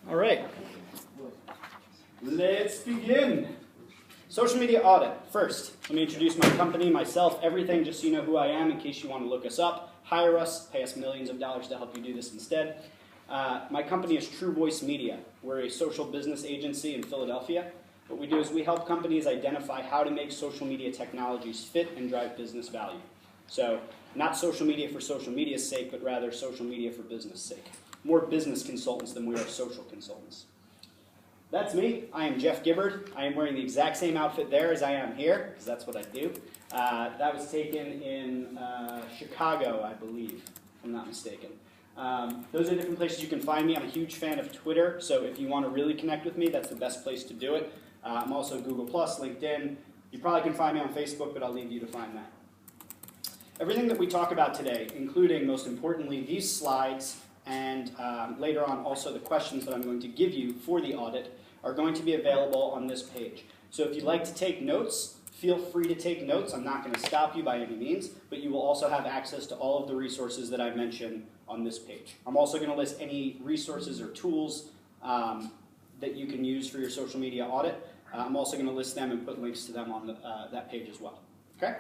All right, let's begin. Social media audit. First, let me introduce my company, myself, everything, just so you know who I am in case you want to look us up, hire us, pay us millions of dollars to help you do this instead. My company is True Voice Media. We're a social business agency in Philadelphia. What we do is we help companies identify how to make social media technologies fit and drive business value. So, not social media for social media's sake, but rather social media for business sake. More business consultants than we are social consultants. That's me. I am Jeff Gibbard. I am wearing the exact same outfit there as I am here, because that's what I do. That was taken in Chicago, I believe, if I'm not mistaken. Those are different places you can find me. I'm a huge fan of Twitter, so if you want to really connect with me, that's the best place to do it. I'm also Google+, LinkedIn. You probably can find me on Facebook, but I'll leave you to find that. Everything that we talk about today, including, most importantly, these slides, and later on also the questions that I'm going to give you for the audit, are going to be available on this page. So if you'd like to take notes, feel free to take notes. I'm not going to stop you by any means, but you will also have access to all of the resources that I mentioned on this page. I'm also going to list any resources or tools that you can use for your social media audit. I'm also going to list them and put links to them on that page as well. Okay?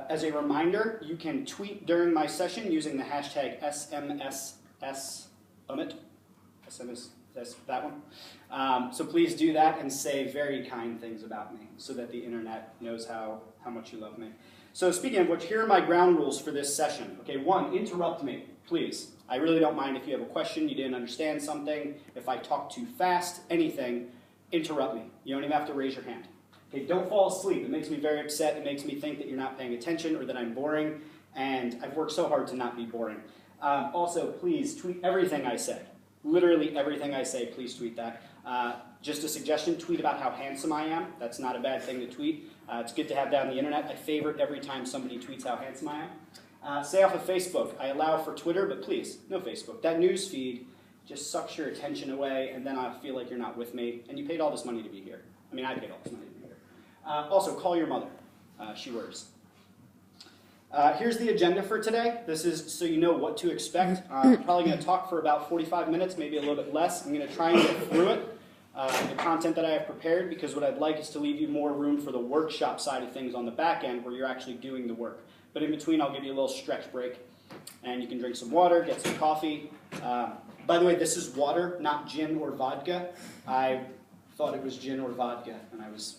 As a reminder, you can tweet during my session using the hashtag SMSSUmmit. SMS, that one. So please do that and say very kind things about me so that the internet knows how much you love me. So speaking of which, here are my ground rules for this session. Okay, 1, interrupt me, please. I really don't mind if you have a question, you didn't understand something, if I talk too fast, anything, interrupt me. You don't even have to raise your hand. Okay, don't fall asleep. It makes me very upset. It makes me think that you're not paying attention or that I'm boring, and I've worked so hard to not be boring. Also, please tweet everything I say. Literally everything I say, please tweet that. Just a suggestion, tweet about how handsome I am. That's not a bad thing to tweet. It's good to have that on the internet. I favorite every time somebody tweets how handsome I am. Stay off of Facebook. I allow for Twitter, but please, no Facebook. That news feed just sucks your attention away, and then I feel like you're not with me, and you paid all this money to be here. I mean, I paid all this money to be here. Also, call your mother. She works. Here's the agenda for today. This is so you know what to expect. I'm probably going to talk for about 45 minutes, maybe a little bit less. I'm going to try and get through it, the content that I have prepared, because what I'd like is to leave you more room for the workshop side of things on the back end where you're actually doing the work. But in between, I'll give you a little stretch break, and you can drink some water, get some coffee. By the way, this is water, not gin or vodka. I thought it was gin or vodka, and I was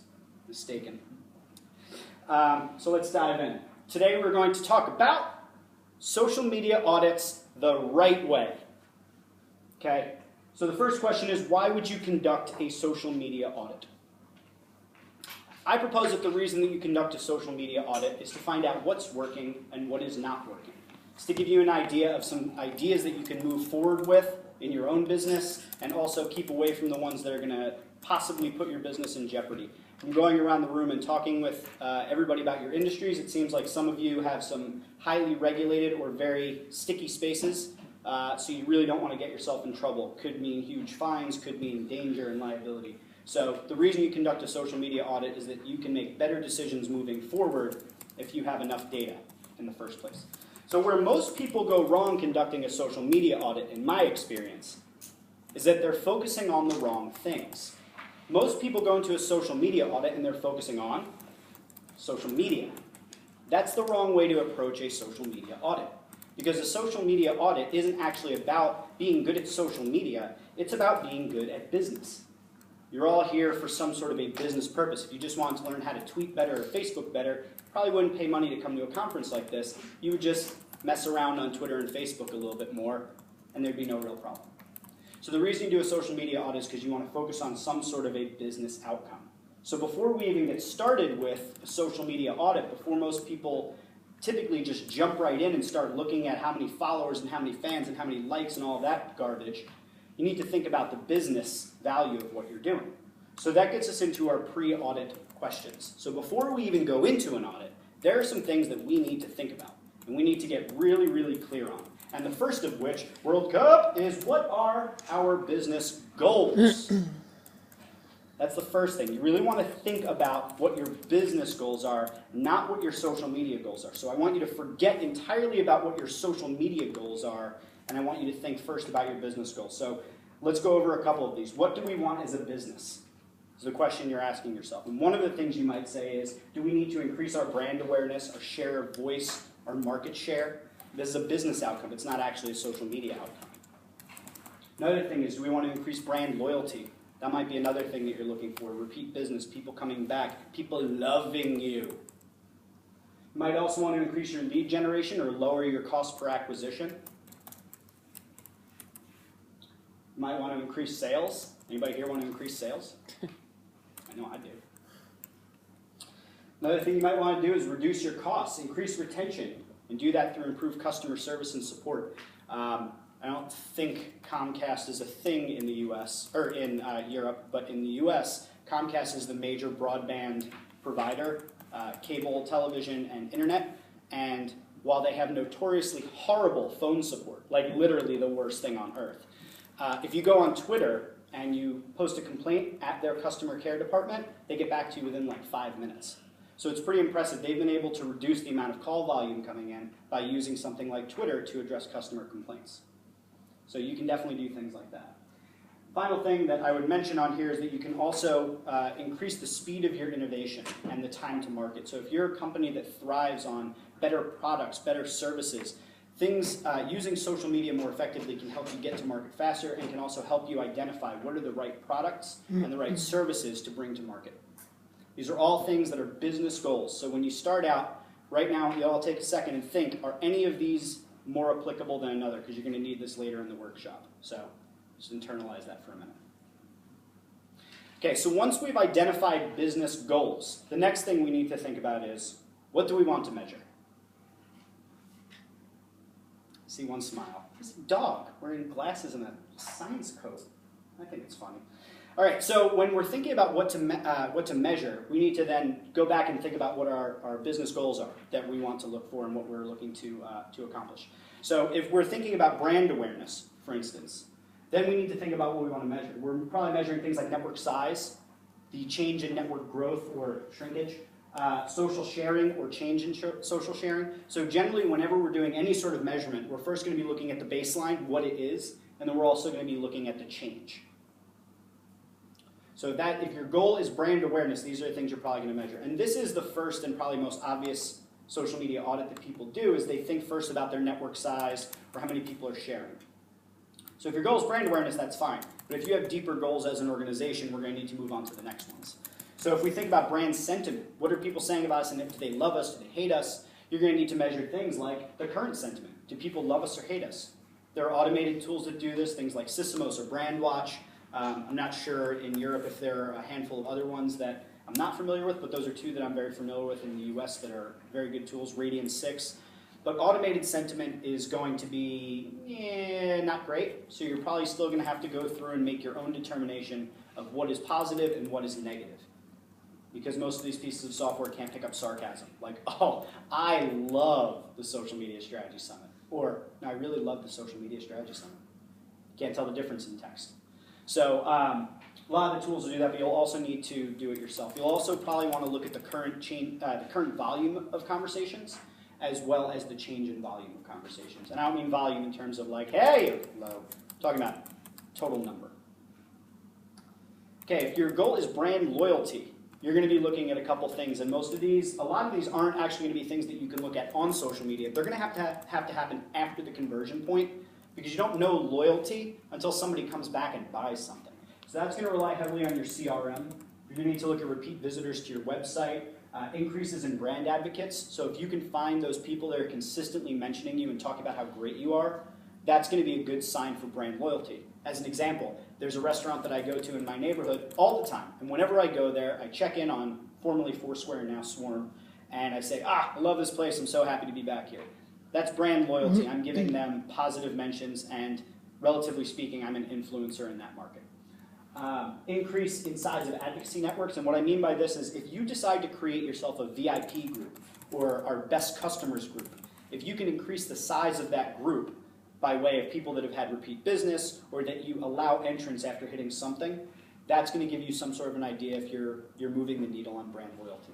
mistaken. So let's dive in. Today we're going to talk about social media audits the right way. Okay? So the first question is, why would you conduct a social media audit? I propose that the reason that you conduct a social media audit is to find out what's working and what is not working. It's to give you an idea of some ideas that you can move forward with in your own business, and also keep away from the ones that are going to possibly put your business in jeopardy. From going around the room and talking with everybody about your industries, it seems like some of you have some highly regulated or very sticky spaces, so you really don't want to get yourself in trouble. Could mean huge fines, could mean danger and liability. So the reason you conduct a social media audit is that you can make better decisions moving forward if you have enough data in the first place. So where most people go wrong conducting a social media audit, in my experience, is that they're focusing on the wrong things. Most people go into a social media audit and they're focusing on social media. That's the wrong way to approach a social media audit. Because a social media audit isn't actually about being good at social media, it's about being good at business. You're all here for some sort of a business purpose. If you just wanted to learn how to tweet better or Facebook better, you probably wouldn't pay money to come to a conference like this. You would just mess around on Twitter and Facebook a little bit more, and there'd be no real problem. So the reason you do a social media audit is because you want to focus on some sort of a business outcome. So before we even get started with a social media audit, before most people typically just jump right in and start looking at how many followers and how many fans and how many likes and all of that garbage, you need to think about the business value of what you're doing. So that gets us into our pre-audit questions. So before we even go into an audit, there are some things that we need to think about and we need to get really, really clear on. And the first of which, World Cup, is what are our business goals? That's the first thing. You really want to think about what your business goals are, not what your social media goals are. So I want you to forget entirely about what your social media goals are, and I want you to think first about your business goals. So Let's go over a couple of these. What do we want as a business? Is the question you're asking yourself. And one of the things you might say is, do we need to increase our brand awareness, our share of voice, our market share? This is a business outcome. It's not actually a social media outcome. Another thing is, do we want to increase brand loyalty? That might be another thing that you're looking for. Repeat business, people coming back, people loving you. You might also want to increase your lead generation or lower your cost per acquisition. You might want to increase sales. Anybody here want to increase sales? I know I do. Another thing you might want to do is reduce your costs, increase retention, and do that through improved customer service and support. I don't think Comcast is a thing in the U.S., or in Europe, but in the U.S., Comcast is the major broadband provider, cable, television, and internet. And while they have notoriously horrible phone support, like literally the worst thing on earth, if you go on Twitter and you post a complaint at their customer care department, they get back to you within like 5 minutes. So it's pretty impressive. They've been able to reduce the amount of call volume coming in by using something like Twitter to address customer complaints. So you can definitely do things like that. Final thing that I would mention on here is that you can also increase the speed of your innovation and the time to market. So if you're a company that thrives on better products, better services, things using social media more effectively can help you get to market faster and can also help you identify what are the right products and the right services to bring to market. These are all things that are business goals. So when you start out, right now, you all take a second and think, are any of these more applicable than another? Because you're going to need this later in the workshop. So just internalize that for a minute. Okay, so once we've identified business goals, the next thing we need to think about is, what do we want to measure? See one smile. This dog wearing glasses and a science coat. I think it's funny. All right, so when we're thinking about what to measure, we need to then go back and think about what our business goals are that we want to look for and what we're looking to accomplish. So if we're thinking about brand awareness, for instance, then we need to think about what we want to measure. We're probably measuring things like network size, the change in network growth or shrinkage, social sharing or change in social sharing. So generally, whenever we're doing any sort of measurement, we're first going to be looking at the baseline, what it is, and then we're also going to be looking at the change. So that if your goal is brand awareness, these are the things you're probably going to measure. And this is the first and probably most obvious social media audit that people do, is they think first about their network size or how many people are sharing. So if your goal is brand awareness, that's fine. But if you have deeper goals as an organization, we're going to need to move on to the next ones. So if we think about brand sentiment, what are people saying about us, and do they love us, do they hate us? You're going to need to measure things like the current sentiment. Do people love us or hate us? There are automated tools that do this, things like Systemos or BrandWatch. I'm not sure in Europe if there are a handful of other ones that I'm not familiar with, but those are two that I'm very familiar with in the US that are very good tools, Radian 6. But automated sentiment is going to be not great, so you're probably still going to have to go through and make your own determination of what is positive and what is negative. Because most of these pieces of software can't pick up sarcasm. Like, oh, I love the Social Media Strategy Summit. Or, no, I really love the Social Media Strategy Summit. Can't tell the difference in text. So a lot of the tools will do that, but you'll also need to do it yourself. You'll also probably want to look at the current volume of conversations, as well as the change in volume of conversations. And I don't mean volume in terms of like, hey, low. I'm talking about total number. Okay, if your goal is brand loyalty, you're going to be looking at a couple things, and a lot of these aren't actually going to be things that you can look at on social media. They're going to have to happen after the conversion point, because you don't know loyalty until somebody comes back and buys something. So that's going to rely heavily on your CRM. You're going to need to look at repeat visitors to your website, increases in brand advocates. So if you can find those people that are consistently mentioning you and talking about how great you are, that's going to be a good sign for brand loyalty. As an example, there's a restaurant that I go to in my neighborhood all the time. And whenever I go there, I check in on formerly Foursquare, now Swarm, and I say, I love this place, I'm so happy to be back here. That's brand loyalty. I'm giving them positive mentions, and relatively speaking, I'm an influencer in that market. Increase in size of advocacy networks, and what I mean by this is if you decide to create yourself a VIP group or our best customers group, if you can increase the size of that group by way of people that have had repeat business or that you allow entrance after hitting something, that's going to give you some sort of an idea if you're moving the needle on brand loyalty.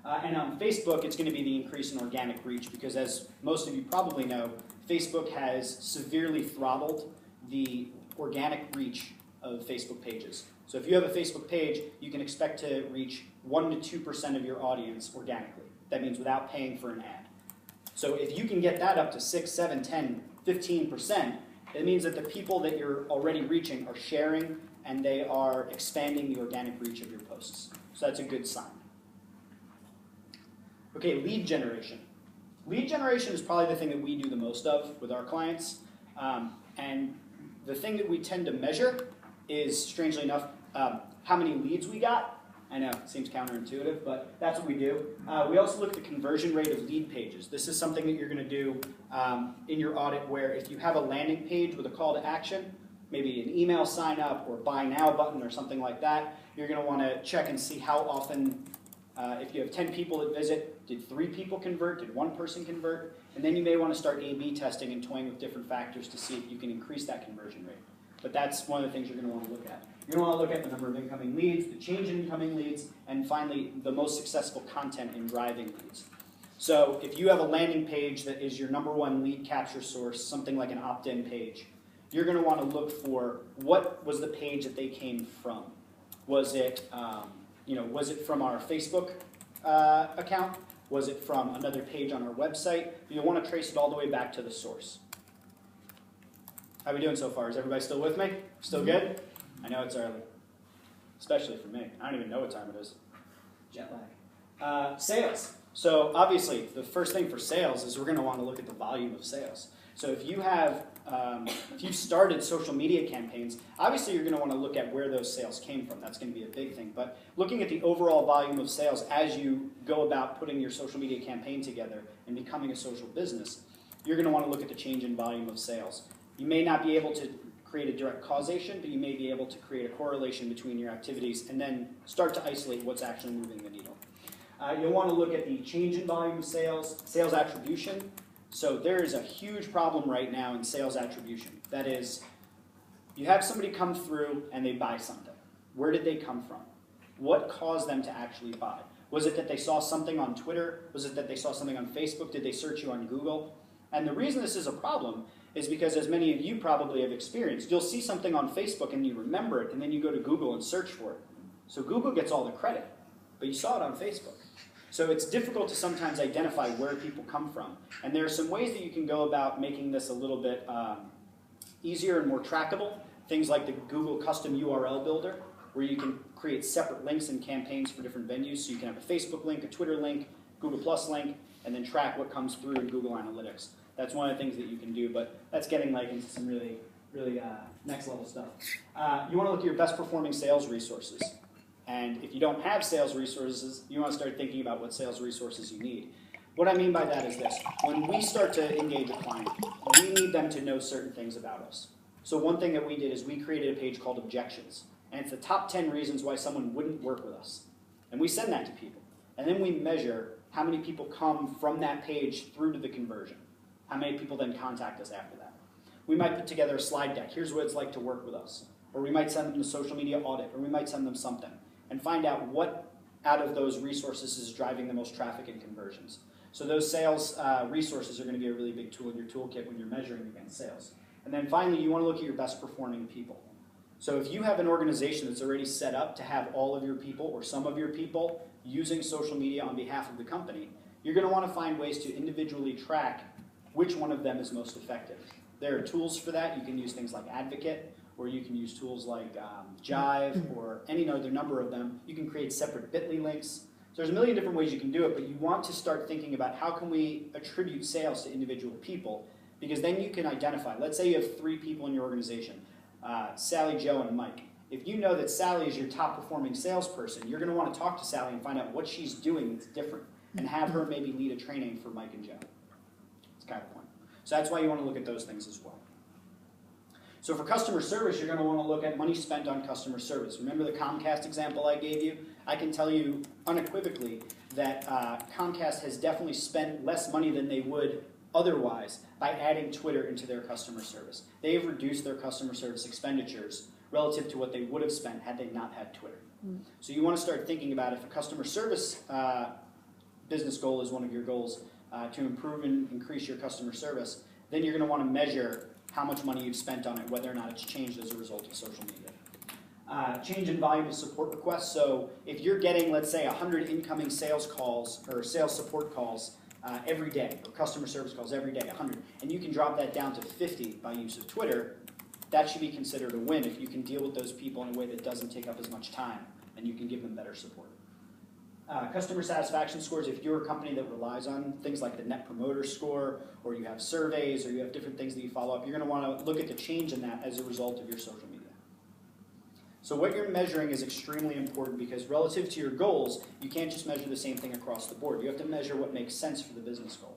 And on Facebook, it's going to be the increase in organic reach because, as most of you probably know, Facebook has severely throttled the organic reach of Facebook pages. So if you have a Facebook page, you can expect to reach 1 to 2% of your audience organically. That means without paying for an ad. So if you can get that up to 6, 7, 10, 15%, it means that the people that you're already reaching are sharing and they are expanding the organic reach of your posts. So that's a good sign. Okay, lead generation. Lead generation is probably the thing that we do the most of with our clients. And the thing that we tend to measure is, strangely enough, how many leads we got. I know, it seems counterintuitive, but that's what we do. We also look at the conversion rate of lead pages. This is something that you're going to do in your audit where if you have a landing page with a call to action, maybe an email sign up or buy now button or something like that, you're going to want to check and see how often, if you have 10 people that visit, did 3 people convert, did 1 person convert? And then you may want to start A/B testing and toying with different factors to see if you can increase that conversion rate. But that's one of the things you're going to want to look at. You're going to want to look at the number of incoming leads, the change in incoming leads, and finally, the most successful content in driving leads. So if you have a landing page that is your #1 lead capture source, something like an opt-in page, you're going to want to look for what was the page that they came from. Was it, was it from our Facebook account? Was it from another page on our website? You'll want to trace it all the way back to the source. How are we doing so far? Is everybody still with me? Still good? I know it's early, especially for me. I don't even know what time it is. Jet lag. Sales. So obviously, the first thing for sales is we're going to want to look at the volume of sales. So if you have, if you've started social media campaigns, obviously you're going to want to look at where those sales came from. That's going to be a big thing. But looking at the overall volume of sales as you go about putting your social media campaign together and becoming a social business, you're going to want to look at the change in volume of sales. You may not be able to create a direct causation, but you may be able to create a correlation between your activities and then start to isolate what's actually moving the needle. You'll want to look at the change in volume of sales, sales attribution. So there is a huge problem right now in sales attribution. That is, you have somebody come through and they buy something. Where did they come from? What caused them to actually buy? Was it that they saw something on Twitter? Was it that they saw something on Facebook? Did they search you on Google? And the reason this is a problem is because, as many of you probably have experienced, you'll see something on Facebook and you remember it, and then you go to Google and search for it. So Google gets all the credit, but you saw it on Facebook. So it's difficult to sometimes identify where people come from. And there are some ways that you can go about making this a little bit easier and more trackable. Things like the Google Custom URL Builder, where you can create separate links and campaigns for different venues. So you can have a Facebook link, a Twitter link, Google Plus link, and then track what comes through in Google Analytics. That's one of the things that you can do, but that's getting into some really next level stuff. You want to look at your best performing sales resources. And if you don't have sales resources, you want to start thinking about what sales resources you need. What I mean by that is this. When we start to engage a client, we need them to know certain things about us. So one thing that we did is we created a page called Objections. And it's the top 10 reasons why someone wouldn't work with us. And we send that to people. And then we measure how many people come from that page through to the conversion. How many people then contact us after that? We might put together a slide deck. Here's what it's like to work with us. Or we might send them a social media audit, or we might send them something. And find out what out of those resources is driving the most traffic and conversions. So those sales resources are going to be a really big tool in your toolkit when you're measuring against sales. And then finally, you want to look at your best performing people. So if you have an organization that's already set up to have all of your people or some of your people using social media on behalf of the company, you're going to want to find ways to individually track which one of them is most effective. There are tools for that. You can use things like Advocate, or you can use tools like Jive, or any other number of them. You can create separate bit.ly links. So there's a million different ways you can do it, but you want to start thinking about how can we attribute sales to individual people, because then you can identify. Let's say you have 3 people in your organization, Sally, Joe, and Mike. If you know that Sally is your top performing salesperson, you're going to want to talk to Sally and find out what she's doing that's different, and have her maybe lead a training for Mike and Joe. It's kind of the point. So that's why you want to look at those things as well. So for customer service, you're going to want to look at money spent on customer service. Remember the Comcast example I gave you? I can tell you unequivocally that Comcast has definitely spent less money than they would otherwise by adding Twitter into their customer service. They have reduced their customer service expenditures relative to what they would have spent had they not had Twitter. So you want to start thinking about if a customer service business goal is one of your goals to improve and increase your customer service, then you're going to want to measure how much money you've spent on it, whether or not it's changed as a result of social media. Change in volume of support requests. So if you're getting, let's say, 100 incoming sales calls or sales support calls every day, or customer service calls every day, 100, and you can drop that down to 50 by use of Twitter, that should be considered a win if you can deal with those people in a way that doesn't take up as much time and you can give them better support. Customer satisfaction scores, if you're a company that relies on things like the Net Promoter Score, or you have surveys, or you have different things that you follow up, you're going to want to look at the change in that as a result of your social media. So what you're measuring is extremely important because relative to your goals, you can't just measure the same thing across the board. You have to measure what makes sense for the business goal.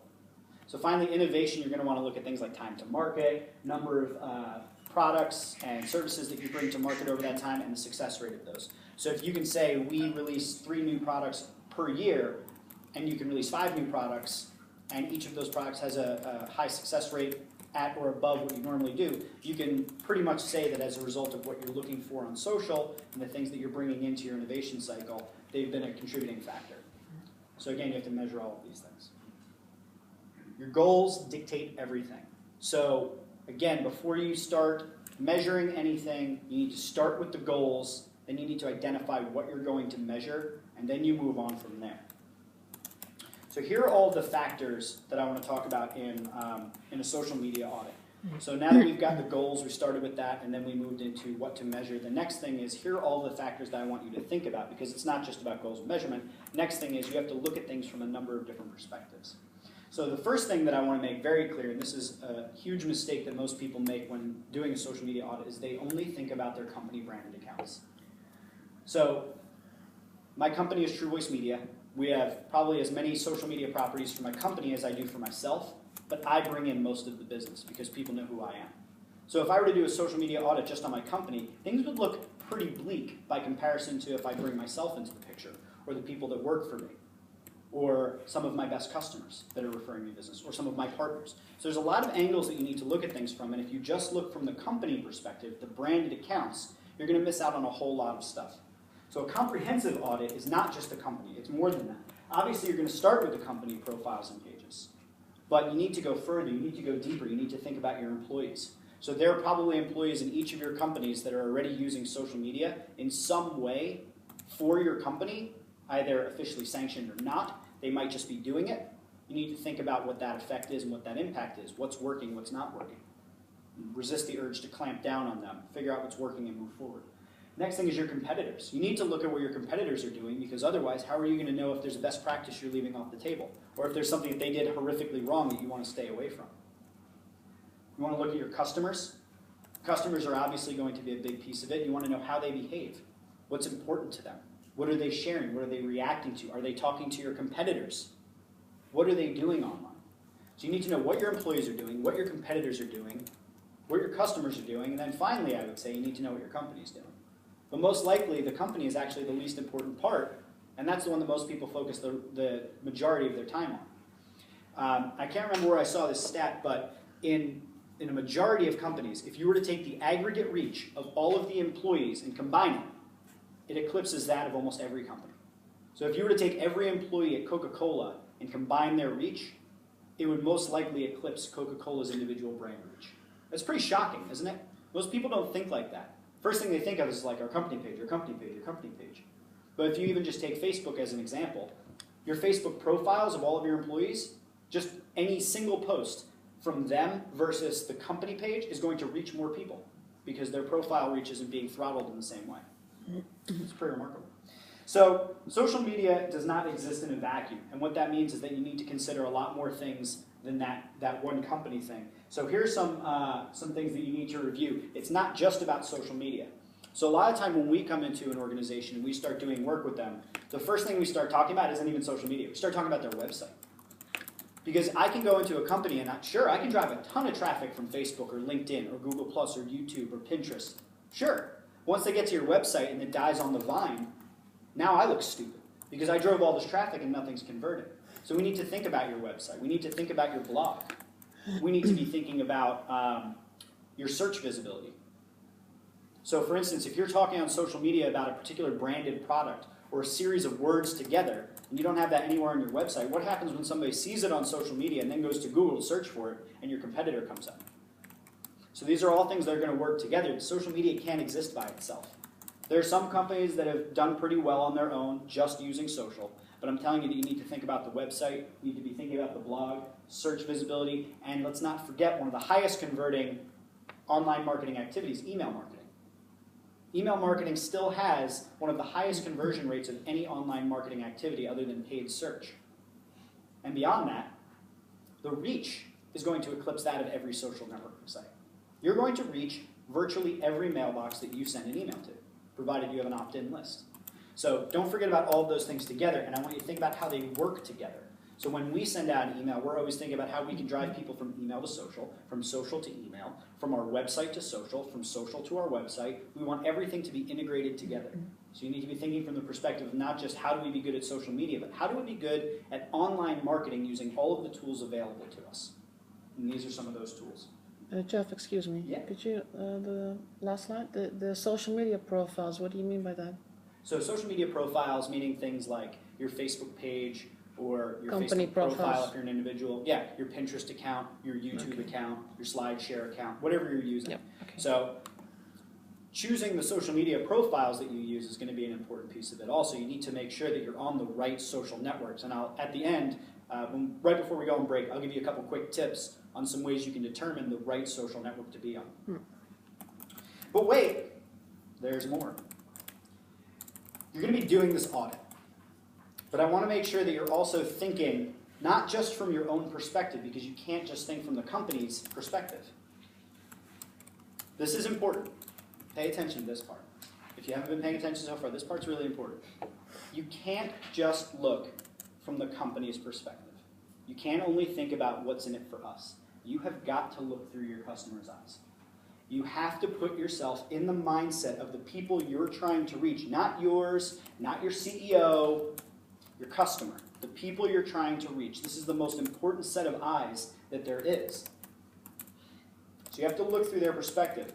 So finally, innovation, you're going to want to look at things like time to market, number of products and services that you bring to market over that time, and the success rate of those. So if you can say we release 3 new products per year, and you can release 5 new products, and each of those products has a high success rate at or above what you normally do, you can pretty much say that as a result of what you're looking for on social and the things that you're bringing into your innovation cycle, they've been a contributing factor. So again, you have to measure all of these things. Your goals dictate everything. So again, before you start measuring anything, you need to start with the goals, then you need to identify what you're going to measure, and then you move on from there. So here are all the factors that I want to talk about in a social media audit. So now that we've got the goals, we started with that, and then we moved into what to measure. The next thing is, here are all the factors that I want you to think about, because it's not just about goals and measurement. Next thing is you have to look at things from a number of different perspectives. So the first thing that I want to make very clear, and this is a huge mistake that most people make when doing a social media audit, is they only think about their company branded accounts. So my company is True Voice Media. We have probably as many social media properties for my company as I do for myself, but I bring in most of the business because people know who I am. So if I were to do a social media audit just on my company, things would look pretty bleak by comparison to if I bring myself into the picture, or the people that work for me, or some of my best customers that are referring me business, or some of my partners. So there's a lot of angles that you need to look at things from, and if you just look from the company perspective, the branded accounts, you're going to miss out on a whole lot of stuff. So a comprehensive audit is not just a company, it's more than that. Obviously you're going to start with the company profiles and pages, but you need to go further, you need to go deeper, you need to think about your employees. So there are probably employees in each of your companies that are already using social media in some way for your company, either officially sanctioned or not. They might just be doing it. You need to think about what that effect is and what that impact is, what's working, what's not working. Resist the urge to clamp down on them, figure out what's working and move forward. Next thing is your competitors. You need to look at what your competitors are doing, because otherwise, how are you going to know if there's a best practice you're leaving off the table, or if there's something that they did horrifically wrong that you want to stay away from? You want to look at your customers. Customers are obviously going to be a big piece of it. You want to know how they behave, what's important to them, what are they sharing, what are they reacting to, are they talking to your competitors, what are they doing online? So you need to know what your employees are doing, what your competitors are doing, what your customers are doing, and then finally, I would say, you need to know what your company is doing. But most likely, the company is actually the least important part, and that's the one that most people focus the majority of their time on. I can't remember where I saw this stat, but in a majority of companies, if you were to take the aggregate reach of all of the employees and combine it, it eclipses that of almost every company. So if you were to take every employee at Coca-Cola and combine their reach, it would most likely eclipse Coca-Cola's individual brand reach. That's pretty shocking, isn't it? Most people don't think like that. First thing they think of is like our company page, our company page, our company page. But if you even just take Facebook as an example, your Facebook profiles of all of your employees, just any single post from them versus the company page is going to reach more people because their profile reach isn't being throttled in the same way. It's pretty remarkable. So social media does not exist in a vacuum, and what that means is that you need to consider a lot more things than that one company thing. So here's some things that you need to review. It's not just about social media. So a lot of time when we come into an organization and we start doing work with them, the first thing we start talking about isn't even social media. We start talking about their website. Because I can go into a company and sure, I can drive a ton of traffic from Facebook or LinkedIn or Google Plus or YouTube or Pinterest. Sure. Once they get to your website and it dies on the vine, now I look stupid because I drove all this traffic and nothing's converted. So we need to think about your website. We need to think about your blog. We need to be thinking about your search visibility. So for instance, if you're talking on social media about a particular branded product or a series of words together, and you don't have that anywhere on your website, what happens when somebody sees it on social media and then goes to Google to search for it and your competitor comes up? So these are all things that are going to work together. Social media can't exist by itself. There are some companies that have done pretty well on their own just using social, but I'm telling you that you need to think about the website, you need to be thinking about the blog, search visibility, and let's not forget one of the highest converting online marketing activities, email marketing. Email marketing still has one of the highest conversion rates of any online marketing activity other than paid search. And beyond that, the reach is going to eclipse that of every social networking site. You're going to reach virtually every mailbox that you send an email to, provided you have an opt-in list. So don't forget about all of those things together, and I want you to think about how they work together. So when we send out an email, we're always thinking about how we can drive people from email to social to email, from our website to social, from social to our website. We want everything to be integrated together. So you need to be thinking from the perspective of not just how do we be good at social media, but how do we be good at online marketing using all of the tools available to us. And these are some of those tools. Jeff, excuse me. Yeah. Could you, the last slide, the social media profiles, what do you mean by that? So social media profiles, meaning things like your Facebook page or your Company Facebook profile profiles. if you're an individual. Yeah, your Pinterest account, your YouTube account, your SlideShare account, whatever you're using. Yep. Okay. So choosing the social media profiles that you use is going to be an important piece of it. Also, you need to make sure that you're on the right social networks. And at the end, right before we go on break, I'll give you a couple quick tips on some ways you can determine the right social network to be on. But wait, there's more. You're going to be doing this audit. But I want to make sure that you're also thinking not just from your own perspective, because you can't just think from the company's perspective. This is important. Pay attention to this part. If you haven't been paying attention so far, this part's really important. You can't just look from the company's perspective. You can't only think about what's in it for us. You have got to look through your customer's eyes. You have to put yourself in the mindset of the people you're trying to reach, not yours, not your CEO, your customer, the people you're trying to reach. This is the most important set of eyes that there is. So you have to look through their perspective.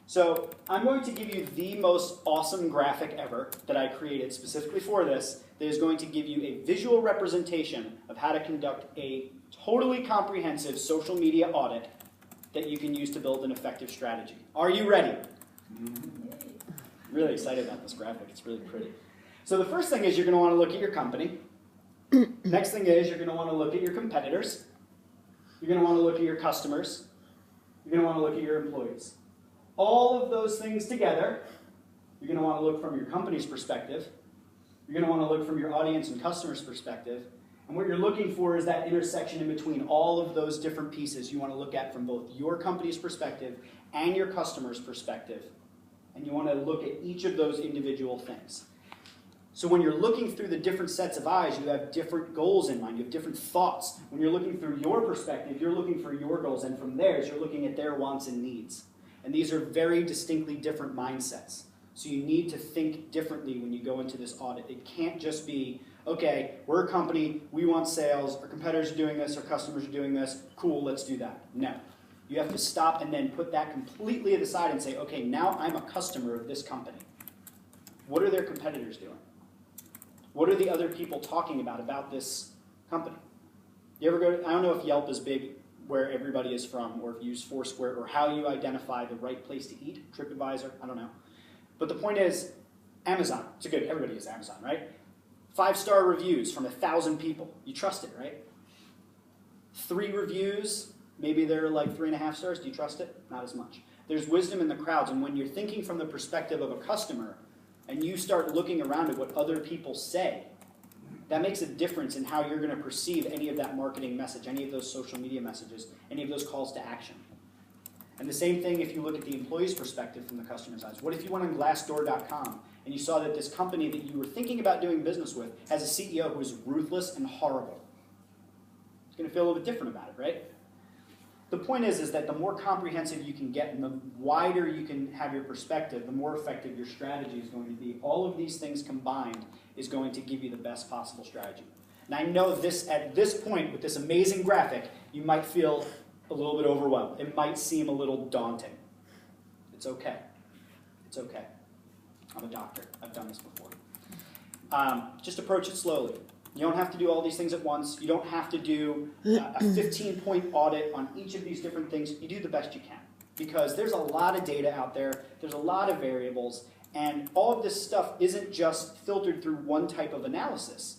So I'm going to give you the most awesome graphic ever that I created specifically for this that is going to give you a visual representation of how to conduct a totally comprehensive social media audit that you can use to build an effective strategy. Are you ready? Really excited about this graphic. It's really pretty. So the first thing is you're going to want to look at your company. Next thing is you're going to want to look at your competitors. You're going to want to look at your customers. You're going to want to look at your employees. All of those things together, you're going to want to look from your company's perspective. You're going to want to look from your audience and customer's perspective. And what you're looking for is that intersection in between all of those different pieces you want to look at from both your company's perspective and your customer's perspective. And you want to look at each of those individual things. So when you're looking through the different sets of eyes, you have different goals in mind. You have different thoughts. When you're looking through your perspective, you're looking for your goals. And from theirs, you're looking at their wants and needs. And these are very distinctly different mindsets. So you need to think differently when you go into this audit. It can't just be, okay, we're a company, we want sales, our competitors are doing this, our customers are doing this, cool, let's do that. No. You have to stop and then put that completely aside and say, okay, now I'm a customer of this company. What are their competitors doing? What are the other people talking about this company? You ever go to, I don't know if Yelp is big where everybody is from, or if you use Foursquare, or how you identify the right place to eat, TripAdvisor, I don't know. But the point is, Amazon, it's a good, everybody is Amazon, right? 5-star reviews from 1,000 people. You trust it, right? 3 reviews, maybe they're like 3.5 stars. Do you trust it? Not as much. There's wisdom in the crowds, and when you're thinking from the perspective of a customer, and you start looking around at what other people say, that makes a difference in how you're going to perceive any of that marketing message, any of those social media messages, any of those calls to action. And the same thing if you look at the employee's perspective from the customer's eyes. What if you went on Glassdoor.com and you saw that this company that you were thinking about doing business with has a CEO who is ruthless and horrible? It's going to feel a little bit different about it, right? The point is that the more comprehensive you can get and the wider you can have your perspective, the more effective your strategy is going to be. All of these things combined is going to give you the best possible strategy. And I know this at this point, with this amazing graphic, you might feel a little bit overwhelmed. It might seem a little daunting. It's okay. It's okay. I'm a doctor. I've done this before. Just approach it slowly. You don't have to do all these things at once. You don't have to do a 15-point audit on each of these different things. You do the best you can. because there's a lot of data out there, there's a lot of variables, and all of this stuff isn't just filtered through one type of analysis.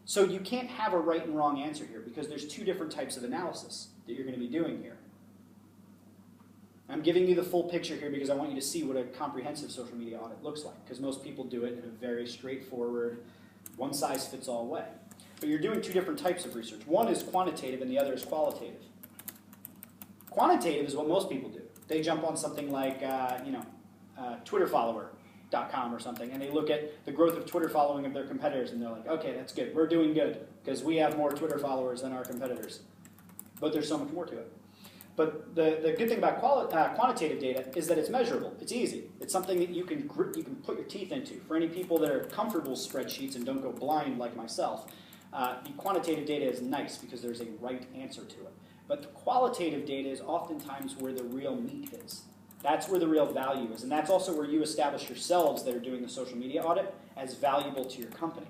So you can't have a right and wrong answer here because there's two different types of analysis that you're going to be doing here. I'm giving you the full picture here because I want you to see what a comprehensive social media audit looks like, because most people do it in a very straightforward, one-size-fits-all way. But you're doing two different types of research. One is quantitative and the other is qualitative. Quantitative is what most people do. They jump on something like twitterfollower.com or something, and they look at the growth of Twitter following of their competitors, and they're like, okay, that's good. We're doing good because we have more Twitter followers than our competitors. But there's so much more to it. But the good thing about quantitative data is that it's measurable. It's easy. It's something that you can put your teeth into. For any people that are comfortable with spreadsheets and don't go blind like myself, the quantitative data is nice because there's a right answer to it. But the qualitative data is oftentimes where the real meat is. That's where the real value is. And that's also where you establish yourselves that are doing the social media audit as valuable to your company.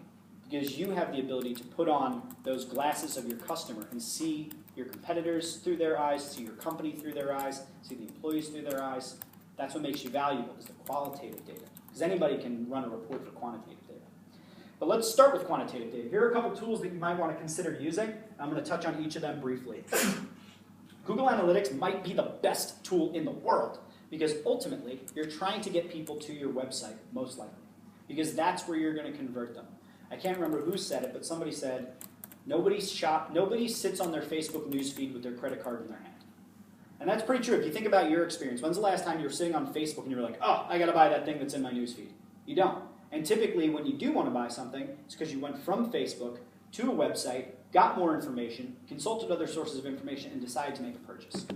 Because you have the ability to put on those glasses of your customer and see your competitors through their eyes, see your company through their eyes, see the employees through their eyes. That's what makes you valuable, is the qualitative data. Because anybody can run a report for quantitative data. But let's start with quantitative data. Here are a couple tools that you might want to consider using. I'm going to touch on each of them briefly. Google Analytics might be the best tool in the world because ultimately you're trying to get people to your website, most likely, because that's where you're going to convert them. I can't remember who said it, but somebody said, nobody sits on their Facebook newsfeed with their credit card in their hand. And that's pretty true. If you think about your experience, when's the last time you were sitting on Facebook and you were like, oh, I got to buy that thing that's in my newsfeed? You don't. And typically when you do want to buy something, it's because you went from Facebook to a website, got more information, consulted other sources of information, and decided to make a purchase.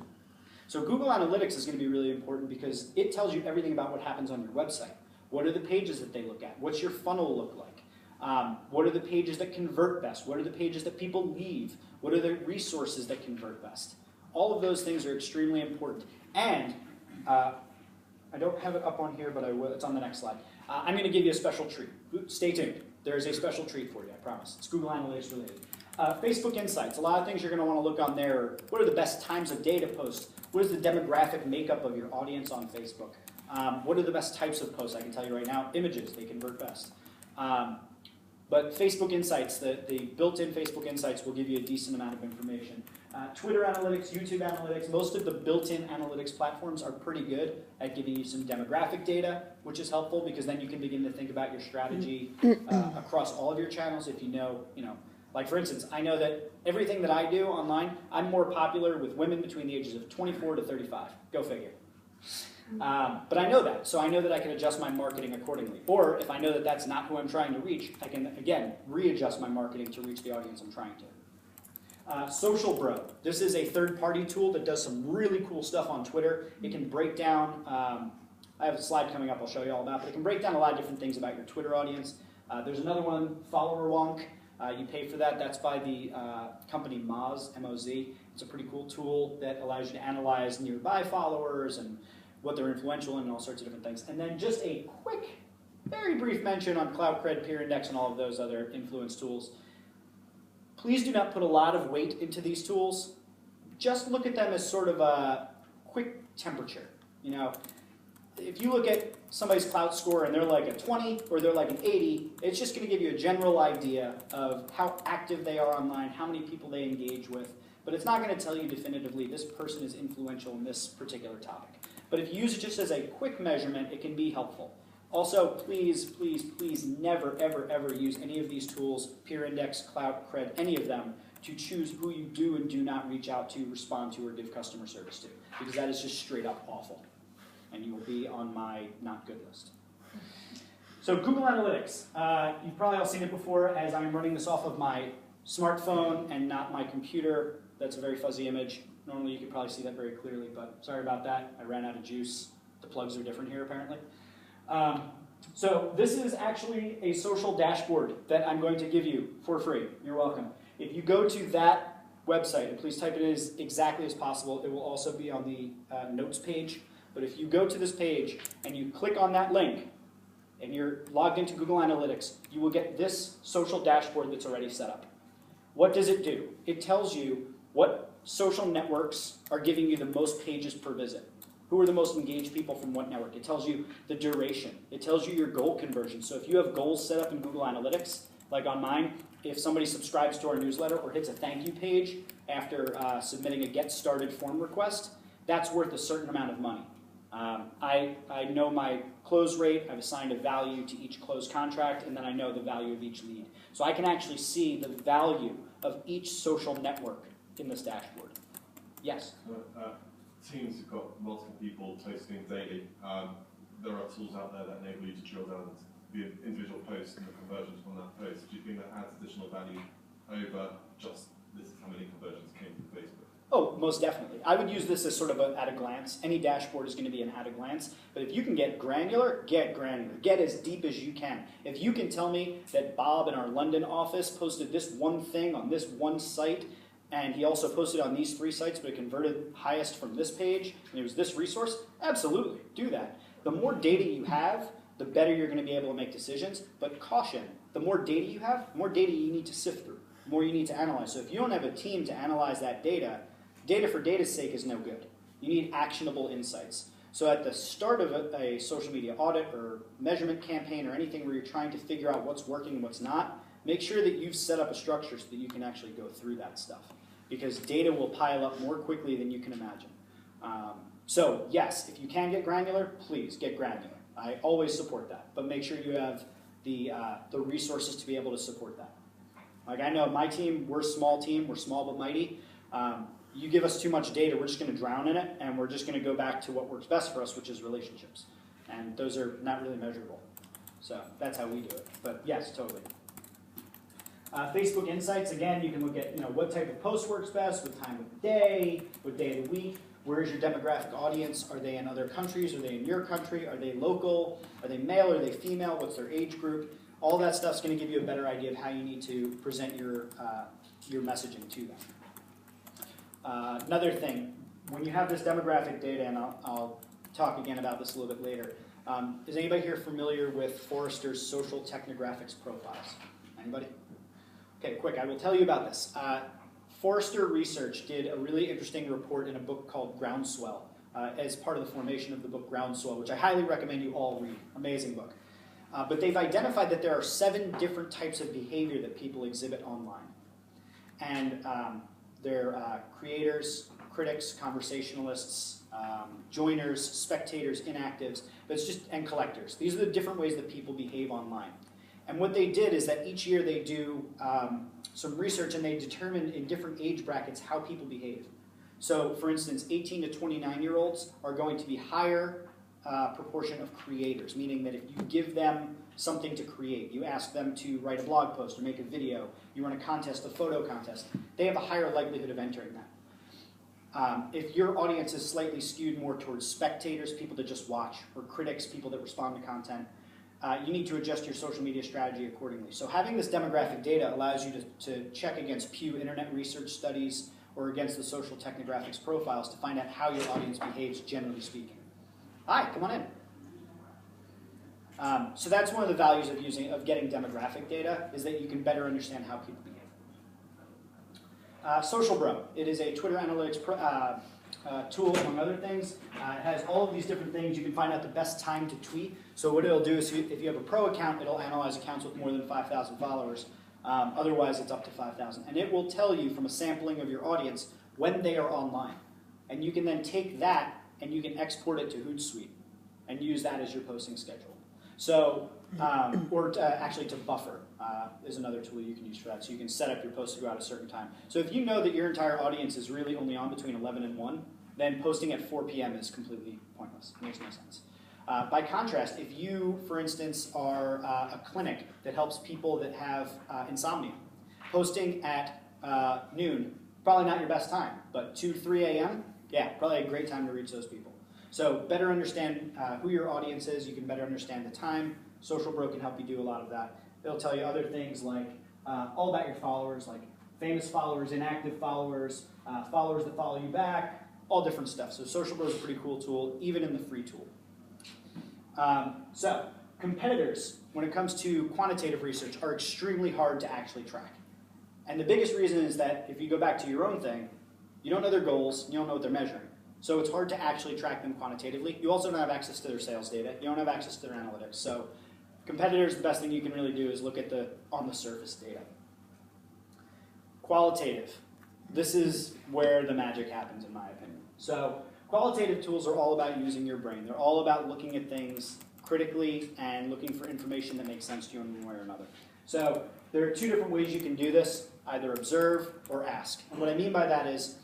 So Google Analytics is going to be really important because it tells you everything about what happens on your website. What are the pages that they look at? What's your funnel look like? What are the pages that convert best? What are the pages that people leave? What are the resources that convert best? All of those things are extremely important. And I don't have it up on here, but I will. It's on the next slide. I'm going to give you a special treat. Stay tuned. There is a special treat for you, I promise. It's Google Analytics related. Facebook Insights. A lot of things you're going to want to look on there. What are the best times of day to post? What is the demographic makeup of your audience on Facebook? What are the best types of posts? I can tell you right now, images, they convert best. But Facebook Insights, the built-in Facebook Insights will give you a decent amount of information. Twitter Analytics, YouTube Analytics, most of the built-in analytics platforms are pretty good at giving you some demographic data, which is helpful because then you can begin to think about your strategy across all of your channels if you know, like for instance, I know that everything that I do online, I'm more popular with women between the ages of 24 to 35. Go figure. But I know that, so I know that I can adjust my marketing accordingly. Or if I know that that's not who I'm trying to reach, I can, again, readjust my marketing to reach the audience I'm trying to. Social Bro. This is a third-party tool that does some really cool stuff on Twitter. It can break down, I have a slide coming up I'll show you all about, but it can break down a lot of different things about your Twitter audience. There's another one, Follower Wonk. You pay for that. That's by the company Moz, M-O-Z. It's a pretty cool tool that allows you to analyze nearby followers and what they're influential in and all sorts of different things. And then just a quick, very brief mention on CloudCred, PeerIndex, and all of those other influence tools. Please do not put a lot of weight into these tools. Just look at them as sort of a quick temperature. If you look at somebody's Clout score and they're like a 20 or they're like an 80, it's just going to give you a general idea of how active they are online, how many people they engage with. But it's not going to tell you definitively this person is influential in this particular topic. But if you use it just as a quick measurement, it can be helpful. Also, please, please, please never, ever, ever use any of these tools, PeerIndex, CloudCred, any of them, to choose who you do and do not reach out to, respond to, or give customer service to. Because that is just straight up awful. And you will be on my not good list. So Google Analytics. You've probably all seen it before as I'm running this off of my smartphone and not my computer. That's a very fuzzy image. Normally you could probably see that very clearly, but sorry about that. I ran out of juice. The plugs are different here, apparently. So this is actually a social dashboard that I'm going to give you for free. You're welcome. If you go to that website, and please type it in as exactly as possible, it will also be on the notes page. But if you go to this page and you click on that link, and you're logged into Google Analytics, you will get this social dashboard that's already set up. What does it do? It tells you what social networks are giving you the most pages per visit. Who are the most engaged people from what network? It tells you the duration. It tells you your goal conversion. So if you have goals set up in Google Analytics, like on mine, if somebody subscribes to our newsletter or hits a thank you page after submitting a get started form request, that's worth a certain amount of money. I know my close rate, I've assigned a value to each closed contract, and then I know the value of each lead. So I can actually see the value of each social network in this dashboard. Yes? Teams have got multiple people posting daily. There are tools out there that enable you to drill down the individual post and the conversions from that post. Do you think that adds additional value over just this is how many conversions came from Facebook? Oh, most definitely. I would use this as sort of at a glance. Any dashboard is going to be an at a glance. But if you can get granular, get granular. Get as deep as you can. If you can tell me that Bob in our London office posted this one thing on this one site, and he also posted on these 3 sites, but it converted highest from this page, and it was this resource, absolutely, do that. The more data you have, the better you're going to be able to make decisions. But caution, the more data you have, the more data you need to sift through, the more you need to analyze. So if you don't have a team to analyze that data, data for data's sake is no good. You need actionable insights. So at the start of a social media audit or measurement campaign or anything where you're trying to figure out what's working and what's not, make sure that you've set up a structure so that you can actually go through that stuff. Because data will pile up more quickly than you can imagine. So yes, if you can get granular, please get granular. I always support that, but make sure you have the resources to be able to support that. Like I know my team, we're a small team, we're small but mighty. You give us too much data, we're just going to drown in it, and we're just going to go back to what works best for us, which is relationships. And those are not really measurable. So that's how we do it. But yes, totally. Facebook Insights, again, you can look at what type of post works best, what time of day, what day of the week, where is your demographic audience, are they in other countries, are they in your country, are they local, are they male, are they female, what's their age group. All that stuff's going to give you a better idea of how you need to present your messaging to them. Another thing, when you have this demographic data, and I'll talk again about this a little bit later, is anybody here familiar with Forrester's social technographics profiles? Anybody? Okay, quick, I will tell you about this. Forrester Research did a really interesting report in a book called Groundswell as part of the formation of the book Groundswell, which I highly recommend you all read. Amazing book. But they've identified that there are 7 different types of behavior that people exhibit online. And they're creators, critics, conversationalists, joiners, spectators, inactives, but it's just, and collectors. These are the different ways that people behave online. And what they did is that each year they do some research and they determine in different age brackets how people behave. So for instance, 18 to 29-year-olds are going to be higher proportion of creators, meaning that if you give them something to create, you ask them to write a blog post or make a video, you run a contest, a photo contest, they have a higher likelihood of entering that. If your audience is slightly skewed more towards spectators, people that just watch, or critics, people that respond to content, you need to adjust your social media strategy accordingly. So having this demographic data allows you to check against Pew Internet Research studies or against the social technographics profiles to find out how your audience behaves, generally speaking. Hi, come on in. So that's one of the values of getting demographic data, is that you can better understand how people behave. Social Bro. It is a Twitter analytics tool, among other things. It has all of these different things. You can find out the best time to tweet. So what it'll do is if you have a pro account, it'll analyze accounts with more than 5,000 followers. Otherwise, it's up to 5,000. And it will tell you from a sampling of your audience when they are online. And you can then take that and you can export it to Hootsuite and use that as your posting schedule. So, actually to Buffer is another tool you can use for that. So you can set up your posts to go out at a certain time. So if you know that your entire audience is really only on between 11 and 1, then posting at 4 p.m. is completely pointless. It makes no sense. By contrast, if you, for instance, are a clinic that helps people that have insomnia, posting at noon, probably not your best time, but 2 to 3 a.m., yeah, probably a great time to reach those people. So better understand who your audience is. You can better understand the time. Social Bro can help you do a lot of that. It'll tell you other things like all about your followers, like famous followers, inactive followers, followers that follow you back, all different stuff. So Social Bro is a pretty cool tool, even in the free tool. So competitors, when it comes to quantitative research, are extremely hard to actually track. And the biggest reason is that if you go back to your own thing, you don't know their goals, you don't know what they're measuring. So it's hard to actually track them quantitatively. You also don't have access to their sales data. You don't have access to their analytics. So competitors, the best thing you can really do is look at the on-the-surface data. Qualitative. This is where the magic happens, in my opinion. So qualitative tools are all about using your brain. They're all about looking at things critically and looking for information that makes sense to you in one way or another. So there are two different ways you can do this, either observe or ask. And what I mean by that is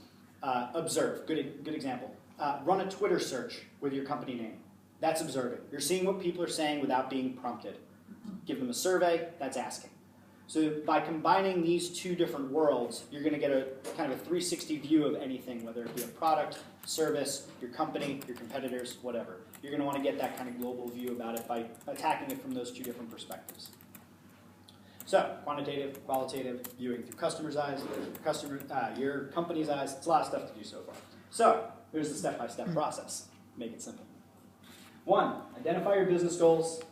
observe. Good example. Run a Twitter search with your company name. That's observing. You're seeing what people are saying without being prompted. Give them a survey, that's asking. So by combining these two different worlds, you're going to get a kind of a 360 view of anything, whether it be a product, service, your company, your competitors, whatever. You're going to want to get that kind of global view about it by attacking it from those two different perspectives. So quantitative, qualitative, viewing through customer's eyes, your company's eyes. It's a lot of stuff to do so far. So here's the step-by-step process. Make it simple. 1, identify your business goals.